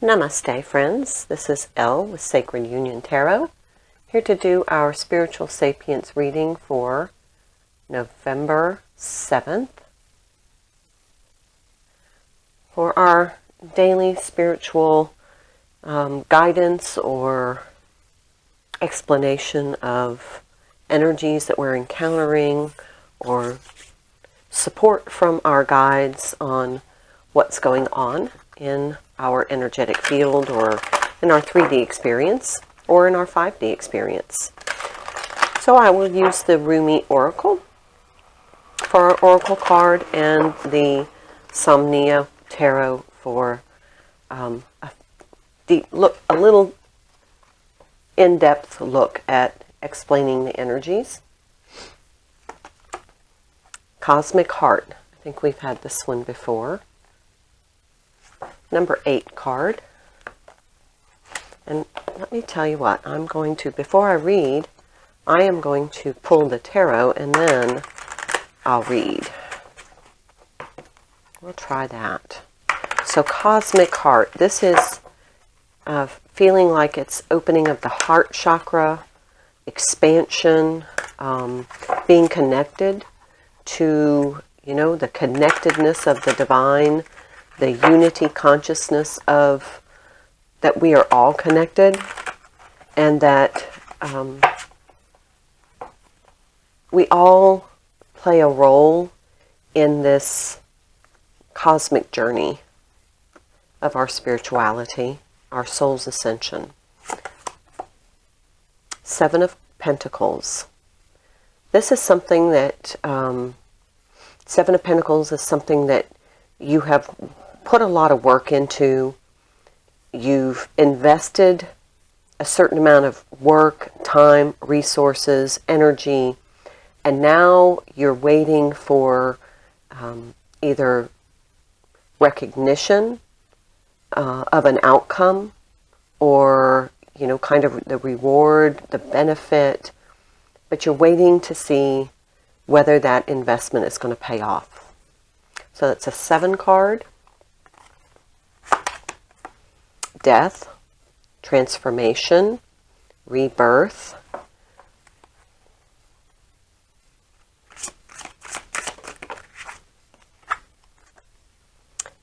Namaste, friends. This is Elle with Sacred Union Tarot, here to do our Spiritual Sapience reading for November 7th. For our daily spiritual guidance or explanation of energies that we're encountering, or support from our guides on what's going on in our energetic field, or in our 3D experience, or in our 5D experience. So I will use the Rumi Oracle for our Oracle card and the Somnia Tarot for a little in-depth look at explaining the energies. Cosmic Heart. I think we've had this one before. Number 8 card. And let me tell you what, I'm going to, before I read, I am going to pull the tarot and then I'll read. We'll try that. So Cosmic Heart. This is feeling like it's opening of the heart chakra, expansion, being connected to, the connectedness of the divine, the unity consciousness of that we are all connected, and that we all play a role in this cosmic journey of our spirituality, our soul's ascension. 7 of Pentacles. This is something that 7 of Pentacles is something that you have put a lot of work into. You've invested a certain amount of work, time, resources, energy, and now you're waiting for either recognition of an outcome, or kind of the reward, the benefit, but you're waiting to see whether that investment is going to pay off. So that's a 7 card. Death, transformation, rebirth,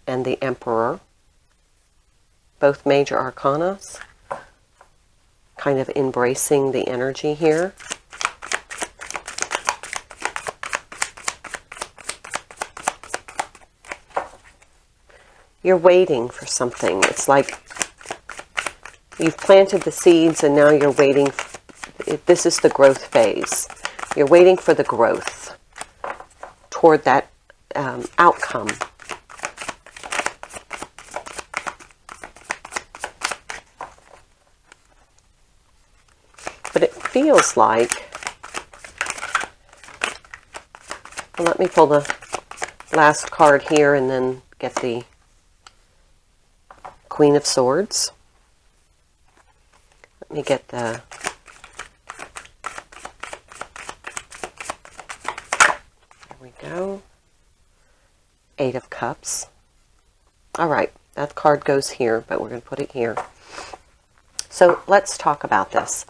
and the Emperor. Both major arcanas, kind of embracing the energy here. You're waiting for something. It's like you've planted the seeds and now you're waiting. This is the growth phase. You're waiting for the growth toward that outcome. But it feels like, well, let me pull the last card here and then get the Queen of Swords. Let me get the, there we go, 8 of Cups. All right, that card goes here, but we're going to put it here. So let's talk about this.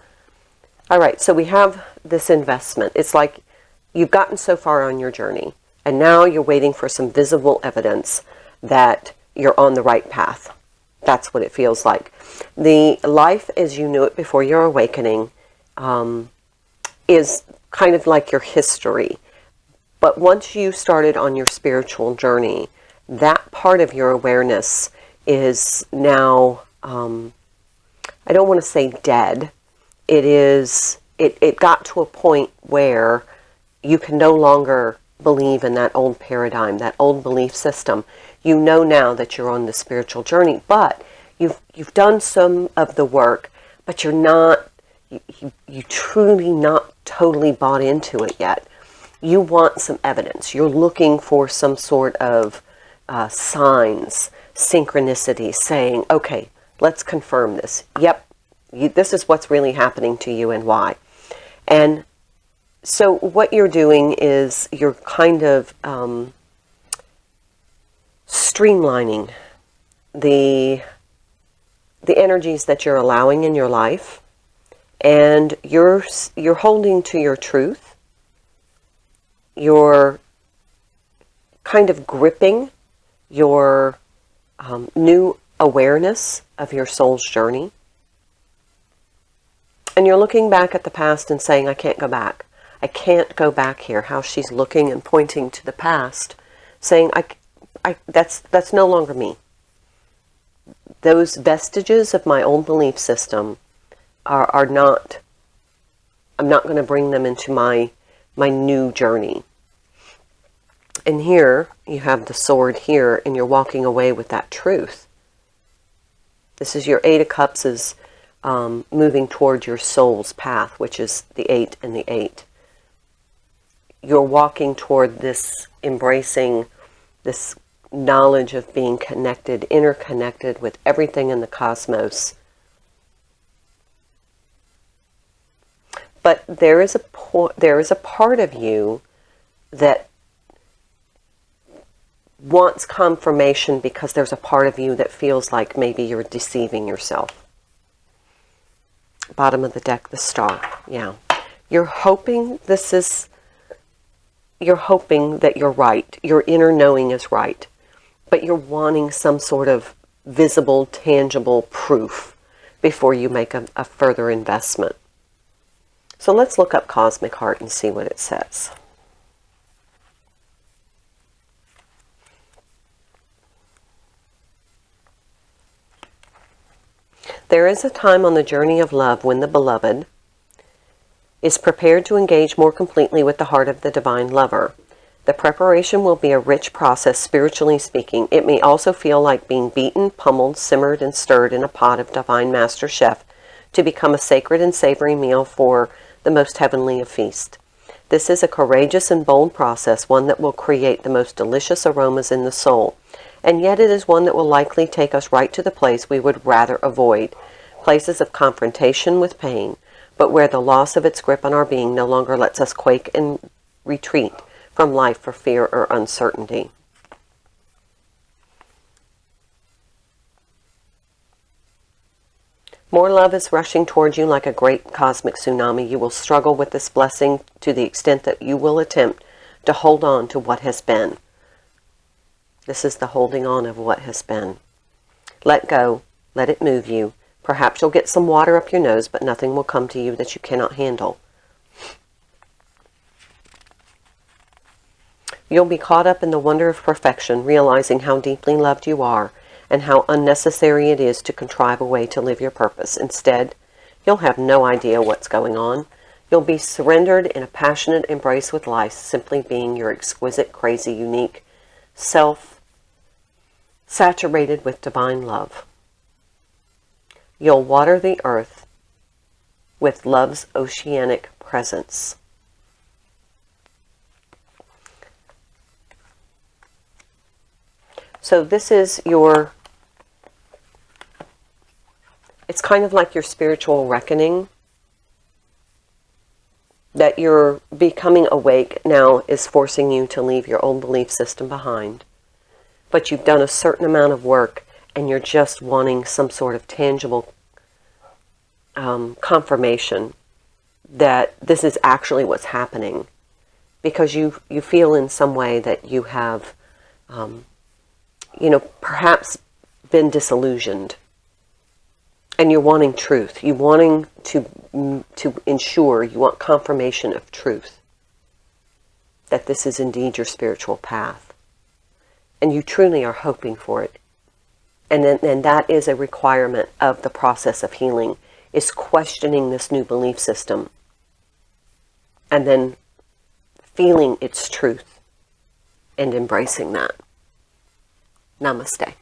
All right, so we have this investment. It's like you've gotten so far on your journey, and now you're waiting for some visible evidence that you're on the right path. That's what it feels like. The life as you knew it before your awakening is kind of like your history. But once you started on your spiritual journey, that part of your awareness is now, I don't want to say dead. It got to a point where you can no longer believe in that old paradigm, that old belief system. You know now that you're on the spiritual journey, but you've done some of the work, but you're not, you truly not totally bought into it yet. You want some evidence. You're looking for some sort of signs, synchronicity, saying, okay, let's confirm this. Yep, this is what's really happening to you and why. And so what you're doing is you're kind of streamlining the the energies that you're allowing in your life, and you're holding to your truth. You're kind of gripping your new awareness of your soul's journey. And you're looking back at the past and saying, I can't go back. I can't go back here. How she's looking and pointing to the past, saying, that's no longer me. Those vestiges of my old belief system are not, I'm not going to bring them into my new journey. And here, you have the sword here, and you're walking away with that truth. This is your Eight of Cups is moving toward your soul's path, which is the 8 and the 8. You're walking toward this, embracing this knowledge of being connected, interconnected with everything in the cosmos. But there is a part of you that wants confirmation, because there's a part of you that feels like maybe you're deceiving yourself. Bottom of the deck, the Star. Yeah. You're hoping you're hoping that you're right. Your inner knowing is right. But you're wanting some sort of visible, tangible proof before you make a further investment. So let's look up Cosmic Heart and see what it says. There is a time on the journey of love when the beloved is prepared to engage more completely with the heart of the divine lover. The preparation will be a rich process, spiritually speaking. It may also feel like being beaten, pummeled, simmered, and stirred in a pot of divine master chef to become a sacred and savory meal for the most heavenly of feasts. This is a courageous and bold process, one that will create the most delicious aromas in the soul. And yet it is one that will likely take us right to the place we would rather avoid, places of confrontation with pain, but where the loss of its grip on our being no longer lets us quake and retreat from life for fear or uncertainty. More love is rushing towards you like a great cosmic tsunami. You will struggle with this blessing to the extent that you will attempt to hold on to what has been. This is the holding on of what has been. Let go. Let it move you. Perhaps you'll get some water up your nose, but nothing will come to you that you cannot handle. You'll be caught up in the wonder of perfection, realizing how deeply loved you are and how unnecessary it is to contrive a way to live your purpose. Instead, you'll have no idea what's going on. You'll be surrendered in a passionate embrace with life, simply being your exquisite, crazy, unique self, saturated with divine love. You'll water the earth with love's oceanic presence. So this is it's kind of like your spiritual reckoning, that you're becoming awake now is forcing you to leave your old belief system behind. But you've done a certain amount of work and you're just wanting some sort of tangible confirmation that this is actually what's happening, because you feel in some way that you have perhaps been disillusioned, and you're wanting truth. You're wanting to ensure, you want confirmation of truth, that this is indeed your spiritual path. And you truly are hoping for it. And that is a requirement of the process of healing, is questioning this new belief system and then feeling its truth and embracing that. Namaste.